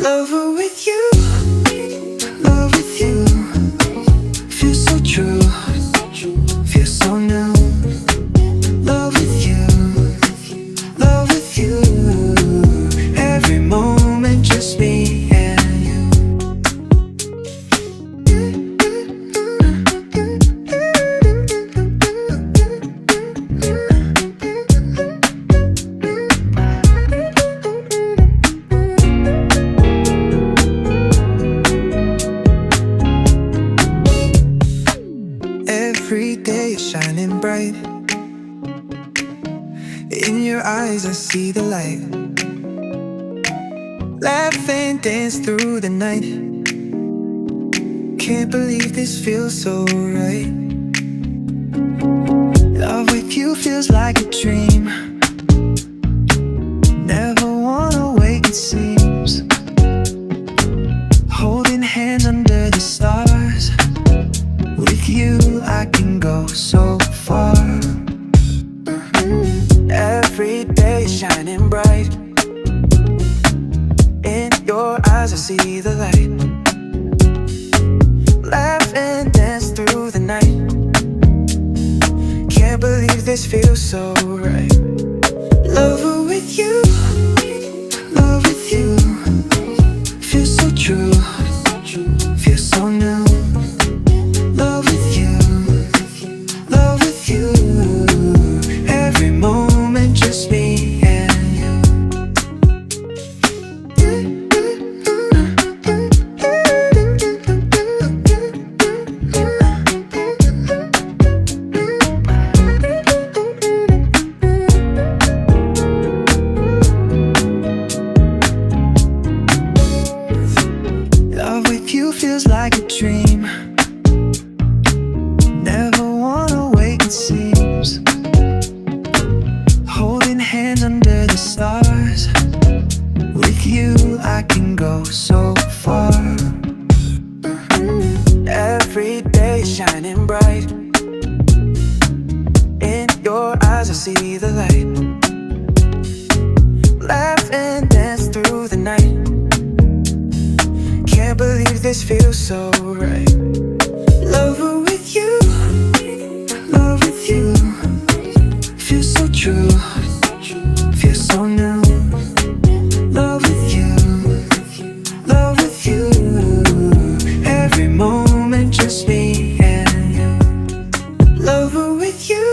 Lover with you, love with you. Feels so true, feels so new. Love with you, love with you. Every moment just me and you. Every day is shining bright. In your eyes I see the light. Laugh and dance through the night. Can't believe this feels so right. Love with you feels like a dream. Never wanna wake, it seems. Holding hands under the stars. With you I can go so far. Every day shining bright. In your eyes I see the light. Laugh and dance through the night. Can't believe this feels so right. Lover with you, love with you. Feels so true, feels so new. Love with you, love with you. Every moment just me and you. Love with you feels like a dream. Never wanna wake, it seems. Holding hands under the stars. With you I can go so far. Every day shining bright. In your eyes I see the light. Laugh and dance through the night. Can't believe this feels so right. Lover with you, love with you. Feels so true, feels so new. Love with you, love with you. Every moment just me and you. Lover with you,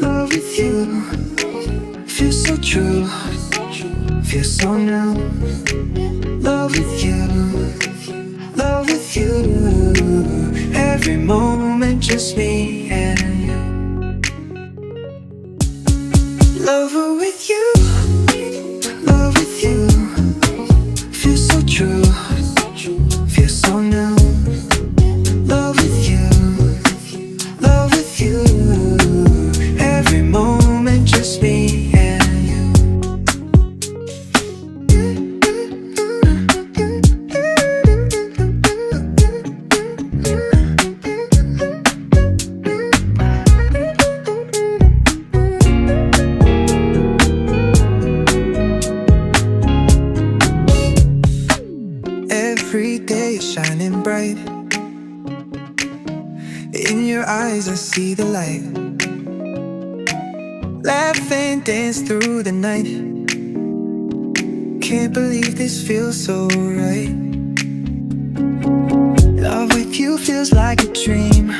love with you. Feels so true, feels so new. Love with you, love with you. Every moment just me and you. Lover with you, love with you. Feels so true, feels so new. Love with you, love with you. Every moment just me and you. Every day is shining bright. In your eyes I see the light. Laugh and dance through the night. Can't believe this feels so right. Love with you feels like a dream.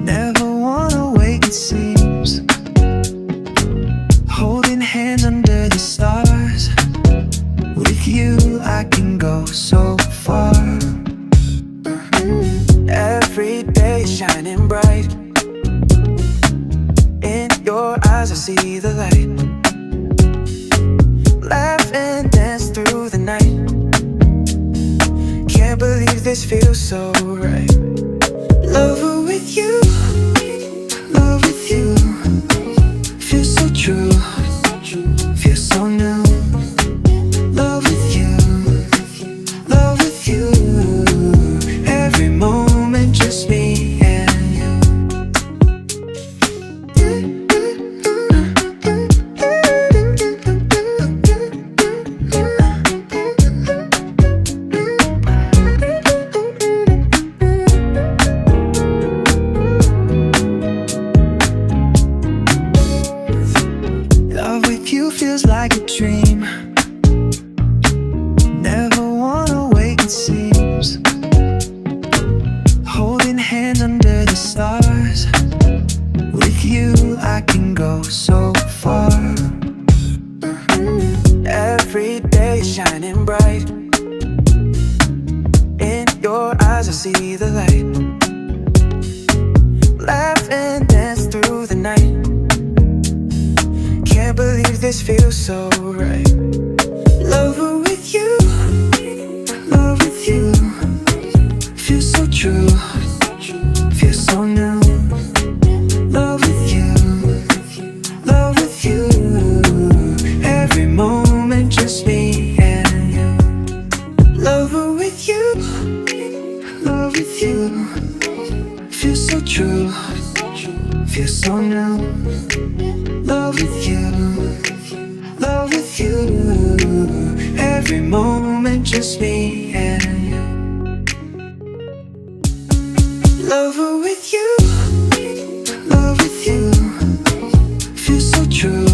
Never wanna wake, it seems. Holding hands under the stars. With you I can go so far. Every day shining bright. In your eyes I see the light. Laugh and dance through the night. Can't believe this feels so right. Lover with you, love with you. Feels so true, feels so new. Love with you, love with you. Every moment just me and you. like a dream. Never wanna wait, it seems. Holding hands under the stars. With you I can go so far. Every day shining bright. In your eyes I see the light. Laugh and dance through the night. Can't believe this feels so right. Love with you, love with you. Feels so true, feels so new. Love with you, love with you. Every moment just me and you. Love with you, love with you. Feels so true, feels so new. Love with you, love with you. Every moment just me and you. Love with you, love with you. Feels so true,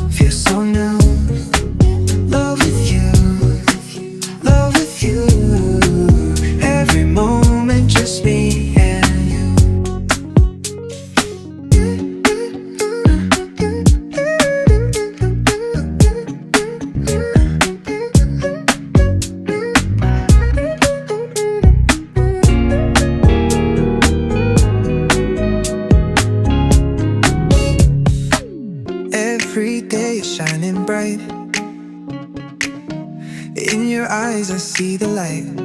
feels so new. Love with you, love with you. Every moment just me and you. Every day is shining bright. In your eyes I see the light.